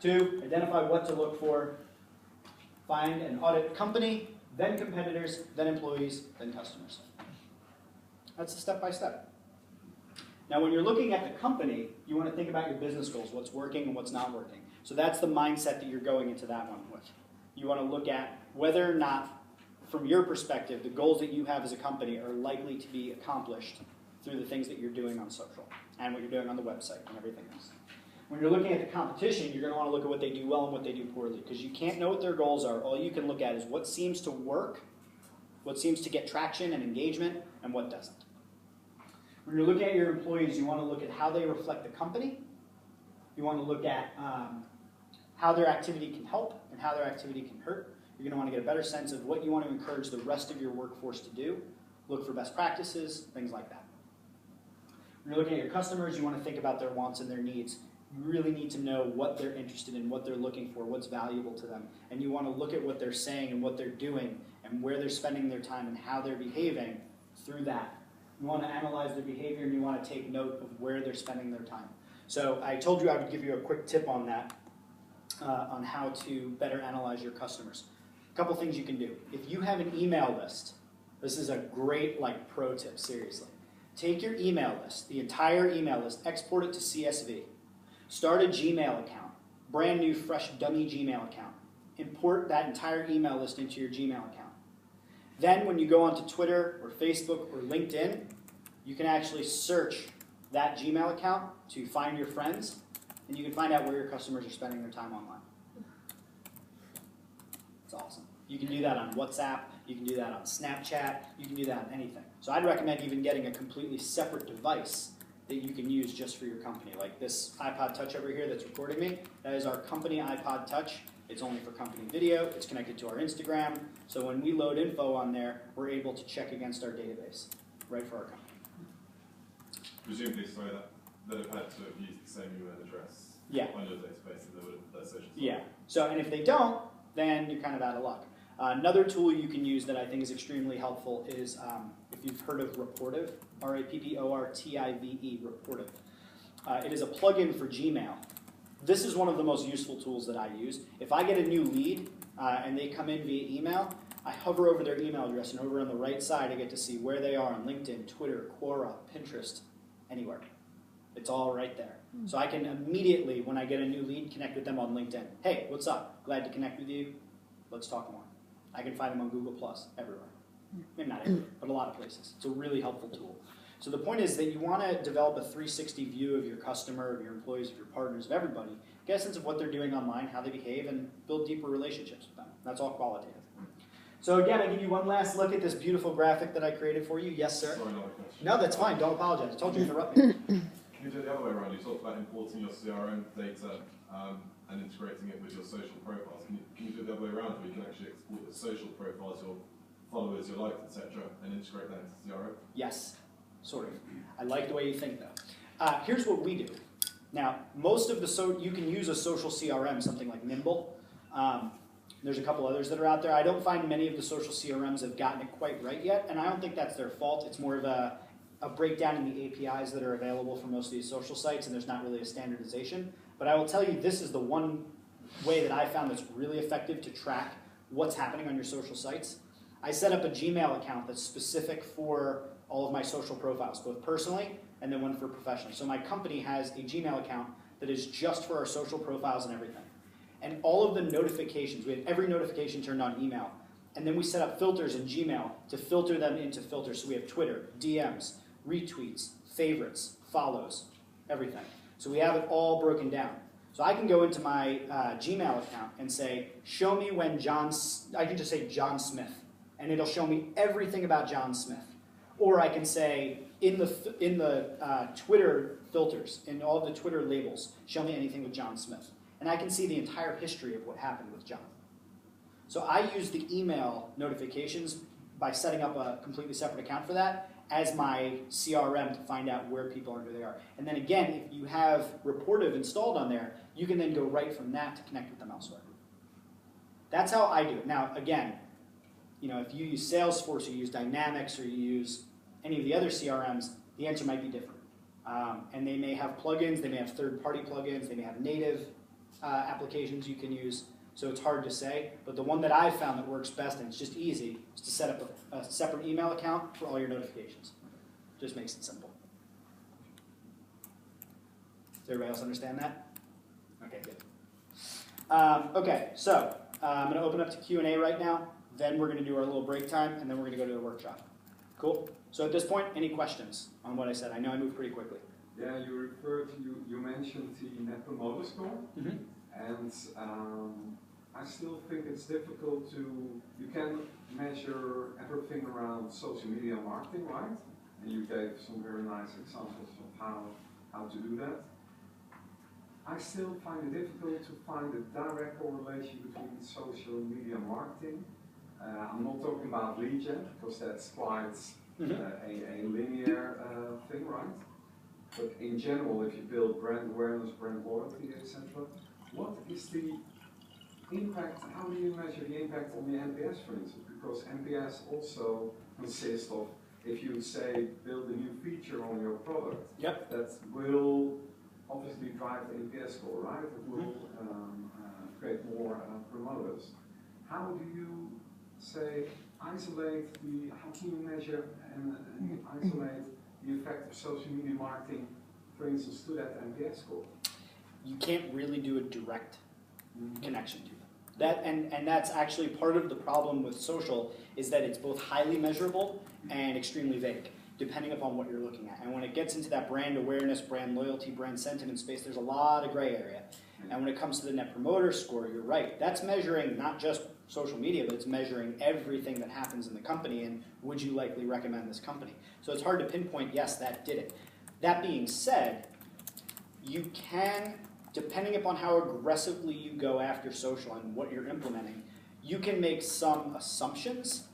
2, identify what to look for. Find and audit company, then competitors, then employees, then customers. That's the step-by-step. Now when you're looking at the company, you want to think about your business goals, what's working and what's not working. So that's the mindset that you're going into that one with. You want to look at whether or not, from your perspective, the goals that you have as a company are likely to be accomplished through the things that you're doing on social and what you're doing on the website and everything else. When you're looking at the competition, you're going to want to look at what they do well and what they do poorly, because you can't know what their goals are. All you can look at is what seems to work, what seems to get traction and engagement, and what doesn't. When you're looking at your employees, you want to look at how they reflect the company. You want to look at how their activity can help and how their activity can hurt. You're going to want to get a better sense of what you want to encourage the rest of your workforce to do. Look for best practices, things like that. When you're looking at your customers, you want to think about their wants and their needs. You really need to know what they're interested in, what they're looking for, what's valuable to them. And you want to look at what they're saying and what they're doing and where they're spending their time and how they're behaving through that. You want to analyze their behavior and you want to take note of where they're spending their time. So I told you I would give you a quick tip on that, on how to better analyze your customers. A couple things you can do. If you have an email list, this is a great pro tip, seriously. Take your email list, the entire email list, export it to CSV. Start a Gmail account, brand new, fresh, dummy Gmail account. Import that entire email list into your Gmail account. Then when you go onto Twitter or Facebook or LinkedIn, you can actually search that Gmail account to find your friends, and you can find out where your customers are spending their time online. It's awesome. You can do that on WhatsApp, you can do that on Snapchat, you can do that on anything. So I'd recommend even getting a completely separate device that you can use just for your company. Like this iPod Touch over here that's recording me, that is our company iPod Touch. It's only for company video. It's connected to our Instagram. So when we load info on there, we're able to check against our database, right for our company. Presumably, sorry, that have had to have used the same email address on your database and they would have their social. Yeah. So, and if they don't, then you're kind of out of luck. Another tool you can use that I think is extremely helpful is if you've heard of Rapportive, R-A-P-P-O-R-T-I-V-E, Rapportive. It is a plugin for Gmail. This is one of the most useful tools that I use. If I get a new lead and they come in via email, I hover over their email address, and over on the right side I get to see where they are on LinkedIn, Twitter, Quora, Pinterest, anywhere. It's all right there. So I can immediately, when I get a new lead, connect with them on LinkedIn. Hey, what's up? Glad to connect with you. Let's talk more. I can find them on Google+, everywhere. Maybe not everywhere, but a lot of places. It's a really helpful tool. So the point is that you want to develop a 360 view of your customer, of your employees, of your partners, of everybody. Get a sense of what they're doing online, how they behave, and build deeper relationships with them. That's all qualitative. So again, I give you one last look at this beautiful graphic that I created for you. Yes, sir? Sorry, another question. No, that's fine. Don't apologize. I told you to interrupt me. Can you do it the other way around? You talked about importing your CRM data and integrating it with your social profiles. Can you do it the other way around, where you can actually export the social profiles, your followers, your likes, etc., and integrate that into CRM? Yes, sort of. I like the way you think, though. Here's what we do. Now, most of the you can use a social CRM, something like Nimble. There's a couple others that are out there. I don't find many of the social CRMs have gotten it quite right yet, and I don't think that's their fault. It's more of a breakdown in the APIs that are available for most of these social sites, and there's not really a standardization. But I will tell you, this is the one way that I found that's really effective to track what's happening on your social sites. I set up a Gmail account that's specific for all of my social profiles, both personally and then one for professionally. So my company has a Gmail account that is just for our social profiles and everything. And all of the notifications, we have every notification turned on email. And then we set up filters in Gmail to filter them into filters. So we have Twitter, DMs, retweets, favorites, follows, everything. So we have it all broken down. So I can go into my Gmail account and say, show me when I can just say John Smith, and it'll show me everything about John Smith. Or I can say, in the Twitter filters, in all the Twitter labels, show me anything with John Smith. And I can see the entire history of what happened with John. So I use the email notifications by setting up a completely separate account for that as my CRM to find out where people are and who they are. And then again, if you have Reportive installed on there, you can then go right from that to connect with them elsewhere. That's how I do it. Now, again, if you use Salesforce or you use Dynamics or you use any of the other CRMs, the answer might be different. And they may have plugins, they may have third-party plugins, they may have native applications you can use. So it's hard to say, but the one that I've found that works best, and it's just easy, is to set up a separate email account for all your notifications. Just makes it simple. Does everybody else understand that? Okay, good. Okay, so I'm going to open up to Q&A right now. Then we're going to do our little break time, and then we're going to go to the workshop. Cool? So at this point, any questions on what I said? I know I moved pretty quickly. Yeah, you mentioned the Net Promoter Score. Mm-hmm. And I still think it's difficult you can measure everything around social media marketing, right? And you gave some very nice examples of how to do that. I still find it difficult to find a direct correlation between social media marketing. I'm not talking about lead gen, because that's quite a linear thing, right? But in general, if you build brand awareness, brand loyalty, etc., what is the impact, how do you measure the impact on the NPS, for instance? Because NPS also consists of, if you say, build a new feature on your product, yep, that will obviously drive the NPS score, right? It will create more promoters. How do you say, how can you measure and isolate the effect of social media marketing, for instance, to that NPS score? You can't really do a direct connection to them. And that's actually part of the problem with social, is that it's both highly measurable and extremely vague, depending upon what you're looking at. And when it gets into that brand awareness, brand loyalty, brand sentiment space, there's a lot of gray area. And when it comes to the Net Promoter Score, you're right. That's measuring not just social media, but it's measuring everything that happens in the company, and would you likely recommend this company? So it's hard to pinpoint, yes, that did it. That being said, you can, depending upon how aggressively you go after social and what you're implementing, you can make some assumptions,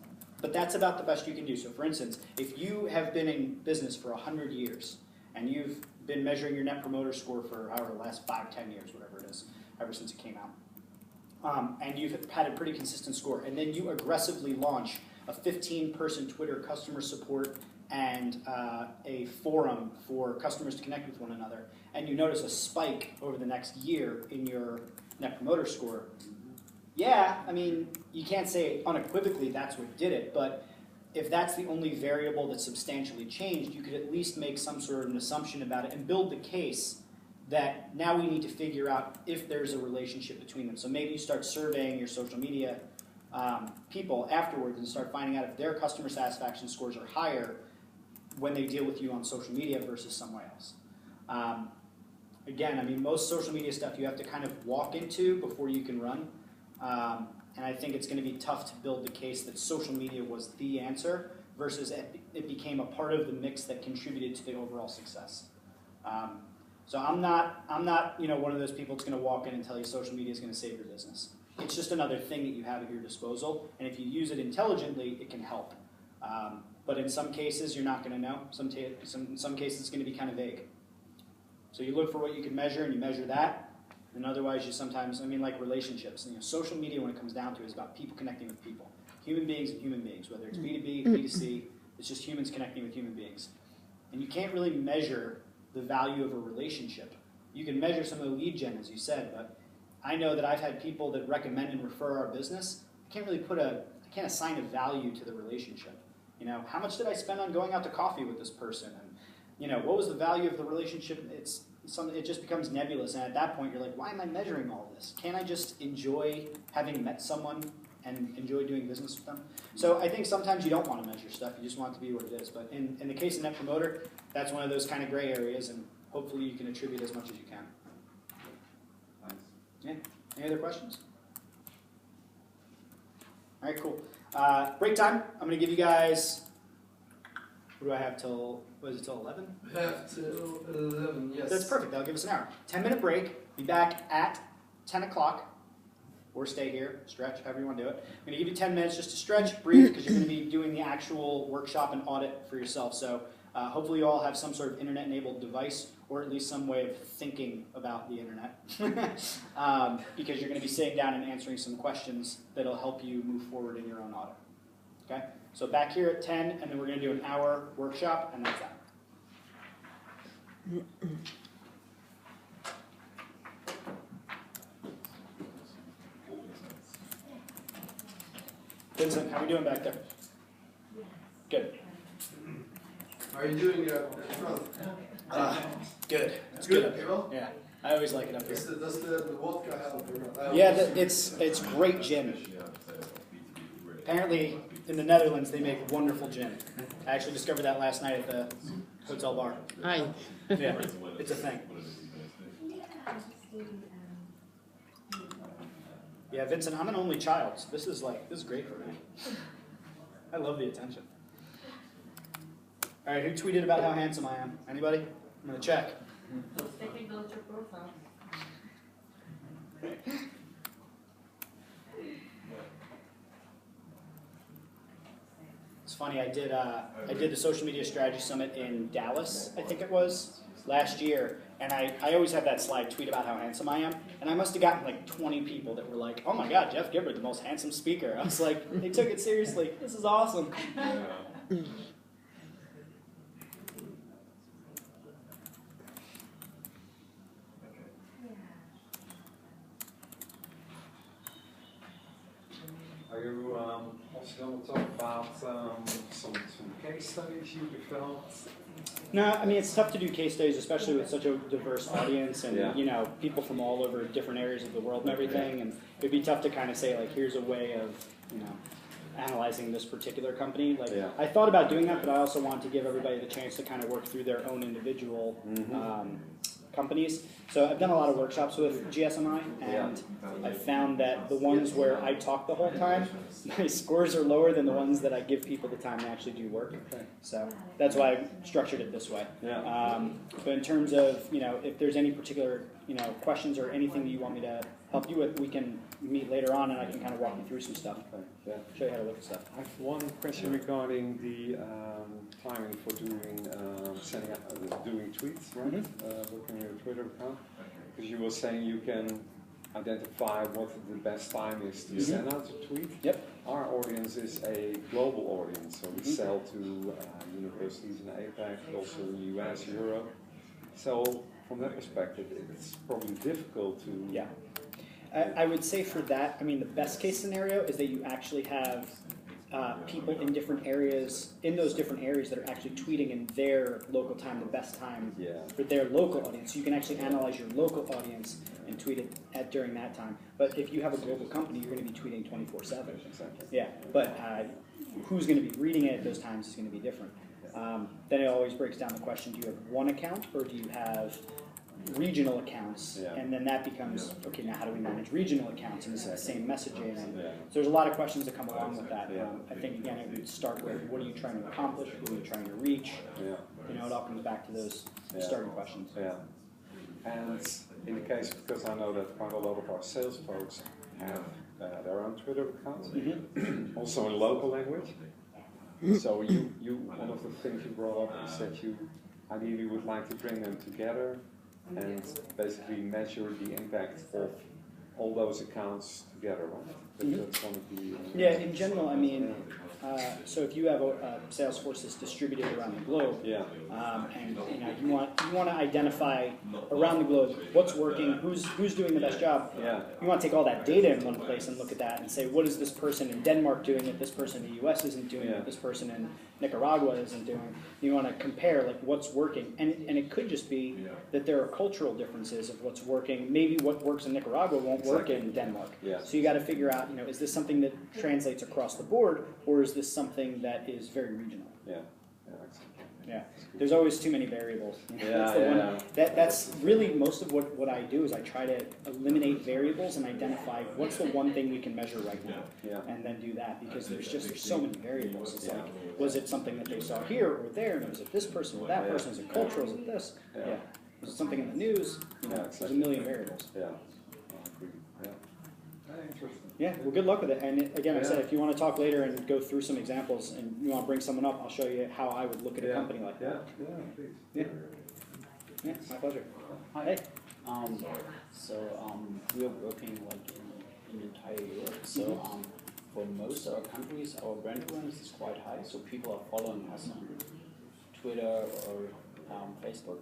but that's about the best you can do. So for instance, if you have been in business for 100 years and you've been measuring your Net Promoter Score for however the last 5, 10 years, whatever it is, ever since it came out, and you've had a pretty consistent score, and then you aggressively launch a 15-person Twitter customer support and a forum for customers to connect with one another, and you notice a spike over the next year in your Net Promoter Score, yeah, I mean, you can't say unequivocally that's what did it, but if that's the only variable that's substantially changed, you could at least make some sort of an assumption about it and build the case that now we need to figure out if there's a relationship between them. So maybe you start surveying your social media people afterwards and start finding out if their customer satisfaction scores are higher when they deal with you on social media versus somewhere else. Again, I mean, most social media stuff you have to kind of walk into before you can run. And I think it's going to be tough to build the case that social media was the answer versus it became a part of the mix that contributed to the overall success. So I'm not one of those people that's going to walk in and tell you social media is going to save your business. It's just another thing that you have at your disposal, and if you use it intelligently, it can help. But in some cases, you're not going to know. In some cases, it's going to be kind of vague. So you look for what you can measure, and you measure that. And otherwise, you sometimes, like relationships. Social media, when it comes down to it, is about people connecting with people. Human beings and human beings, whether it's B2B, B2C, it's just humans connecting with human beings. And you can't really measure the value of a relationship. You can measure some of the lead gen, as you said, but I know that I've had people that recommend and refer our business. I can't assign a value to the relationship. You know, how much did I spend on going out to coffee with this person? And, you know, what was the value of the relationship? It just becomes nebulous, and at that point you're like, why am I measuring all this? Can't I just enjoy having met someone and enjoy doing business with them? So I think sometimes you don't want to measure stuff, you just want it to be what it is. But in the case of Net Promoter, that's one of those kind of gray areas, and hopefully you can attribute as much as you can. Nice. Yeah. Any other questions? All right, cool. Break time. I'm going to give you guys, what do I have till, what is it, till 11? We have till 11, yes. That's perfect. That'll give us an hour. 10-minute break. Be back at 10 o'clock. Or stay here, stretch, however you want to do it. I'm going to give you 10 minutes just to stretch, breathe, because you're going to be doing the actual workshop and audit for yourself. So hopefully you all have some sort of internet-enabled device, or at least some way of thinking about the internet. Because you're going to be sitting down and answering some questions that'll help you move forward in your own audit. Okay? So back here at 10, and then we're going to do an hour workshop, and that's that. Vincent, how are we doing back there? Good. How are you doing in front? Good. It's good up here. Yeah, I always like it up here. Does the vodka help or not? Yeah, it's great gin. Apparently, in the Netherlands, they make wonderful gin. I actually discovered that last night at the hotel bar. Hi. Yeah, it's a thing. Yeah, Vincent, I'm an only child, so this is great for me. I love the attention. All right, who tweeted about how handsome I am? Anybody? I'm gonna check. Taking out your profile. It's funny. I did the social media strategy summit in Dallas, I think it was, last year, and I always have that slide, tweet about how handsome I am, and I must have gotten like 20 people that were like, oh my god, Jeff Gibbard, the most handsome speaker. I was like, they took it seriously. This is awesome. Are you also going to talk about some case studies you developed? No, I mean, it's tough to do case studies, especially with such a diverse audience and, Yeah. you know, people from all over different areas of the world and everything. And it'd be tough to kind of say, like, here's a way of, you know, analyzing this particular company. Like, Yeah. I thought about doing that, but I also want to give everybody the chance to kind of work through their own individual companies. So I've done a lot of workshops with GSMI, and I found that the ones where I talk the whole time, my scores are lower than the ones that I give people the time to actually do work. So that's why I structured it this way. Yeah. But in terms of, you know, if there's any particular, you know, questions or anything that you want me to help you with, we can meet later on and I can kind of walk you through some stuff. Yeah. Show you how to look at stuff. I have one question regarding the timing for doing doing tweets, right? Working on your Twitter account. Because you were saying you can identify what the best time is to send out a tweet. Yep. Our audience is a global audience, so we sell to universities in APAC, also in the US, Europe. So from that perspective, it's probably difficult to. Yeah. I would say for that, I mean, the best case scenario is that you actually have people in different areas, in those different areas that are actually tweeting in their local time, the best time for their local audience. So you can actually analyze your local audience and tweet it during that time. But if you have a global company, you're going to be tweeting 24/7. Exactly. Yeah, but who's going to be reading it at those times is going to be different. Then it always breaks down the question, do you have one account or do you have regional accounts, and then that becomes, okay, now how do we manage regional accounts, and is it the same messaging? And so there's a lot of questions that come along with that. I think, again, it would start with, what are you trying to accomplish, who are you trying to reach? You know, it all comes back to those starting questions. Yeah. And in the case, because I know that quite a lot of our sales folks have their own Twitter accounts, also in local language. So one of the things you brought up is that you ideally would like to bring them together and basically measure the impact of all those accounts together, right? Mhm. That's one of the. Yeah, in general, I mean, so if you have a Salesforce that's distributed around the globe, Yeah. and you want to identify around the globe what's working, who's doing the best job. Yeah. You want to take all that data in one place and look at that and say, what is this person in Denmark doing that this person in the U.S. isn't doing, Yeah. that this person in Nicaragua isn't doing. You want to compare like what's working, and it could just be that there are cultural differences of what's working. Maybe what works in Nicaragua won't work in Denmark. Yeah. So you got to figure out, is this something that translates across the board, or is this something that is very regional? Yeah. Yeah. Exactly. Yeah, there's always too many variables. Yeah, That's the yeah, one, yeah. that's really most of what I do is I try to eliminate variables and identify what's the one thing we can measure right now, Yeah. and then do that, because there's so many variables. It's Yeah. like, was it something that they saw here or there, and was it this person or that Yeah. person, is it cultural, is it this? Yeah. Yeah. Was it something in the news? Yeah, There's a exactly. million variables. Yeah. I agree. Yeah. Interesting. Yeah, well, good luck with it. And again, I said, if you want to talk later and go through some examples, and you want to bring someone up, I'll show you how I would look at a company like Yeah. that. Yeah. Please. Yeah. Yeah, my pleasure. Hi. Hey. We are working like in entire Europe. So for most of our countries, our brand awareness is quite high. So people are following us on Twitter or Facebook.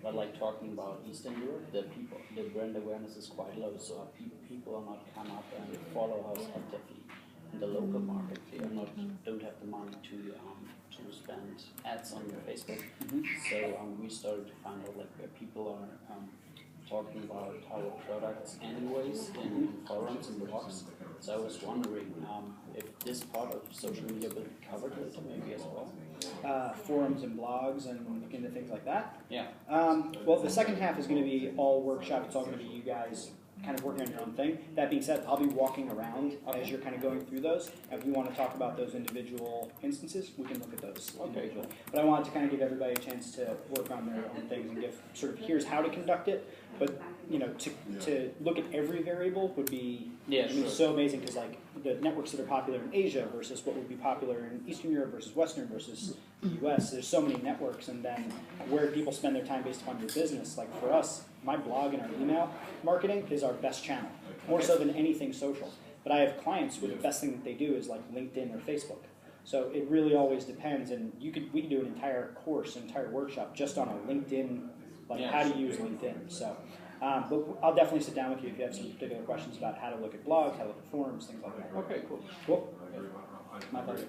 But like talking about Eastern Europe, the brand awareness is quite low. So people are not come up and follow us actively. In the local market, they are don't have the money to spend ads on Facebook. So we started to find out like where people are talking about our products anyways in forums and blogs. So I was wondering if this part of social media will be covered later maybe as well. Forums and blogs and into things like that. Yeah. Well, the second half is going to be all workshop. It's all going to be you guys kind of working on your own thing. That being said, I'll be walking around as you're kind of going through those. If you want to talk about those individual instances, we can look at those individually. But I wanted to kind of give everybody a chance to work on their own things and give sort of here's how to conduct it. But to look at every variable would be so amazing, because like the networks that are popular in Asia versus what would be popular in Eastern Europe versus Western versus the US. There's so many networks, and then where people spend their time based upon your business. Like for us, my blog and our email marketing is our best channel, more so than anything social. But I have clients where the best thing that they do is like LinkedIn or Facebook. So it really always depends, and we could do an entire course, an entire workshop just on a LinkedIn, like how to use LinkedIn. So, but I'll definitely sit down with you if you have some particular questions about how to look at blogs, how to look at forums, things like that. Okay, cool. Cool. My pleasure.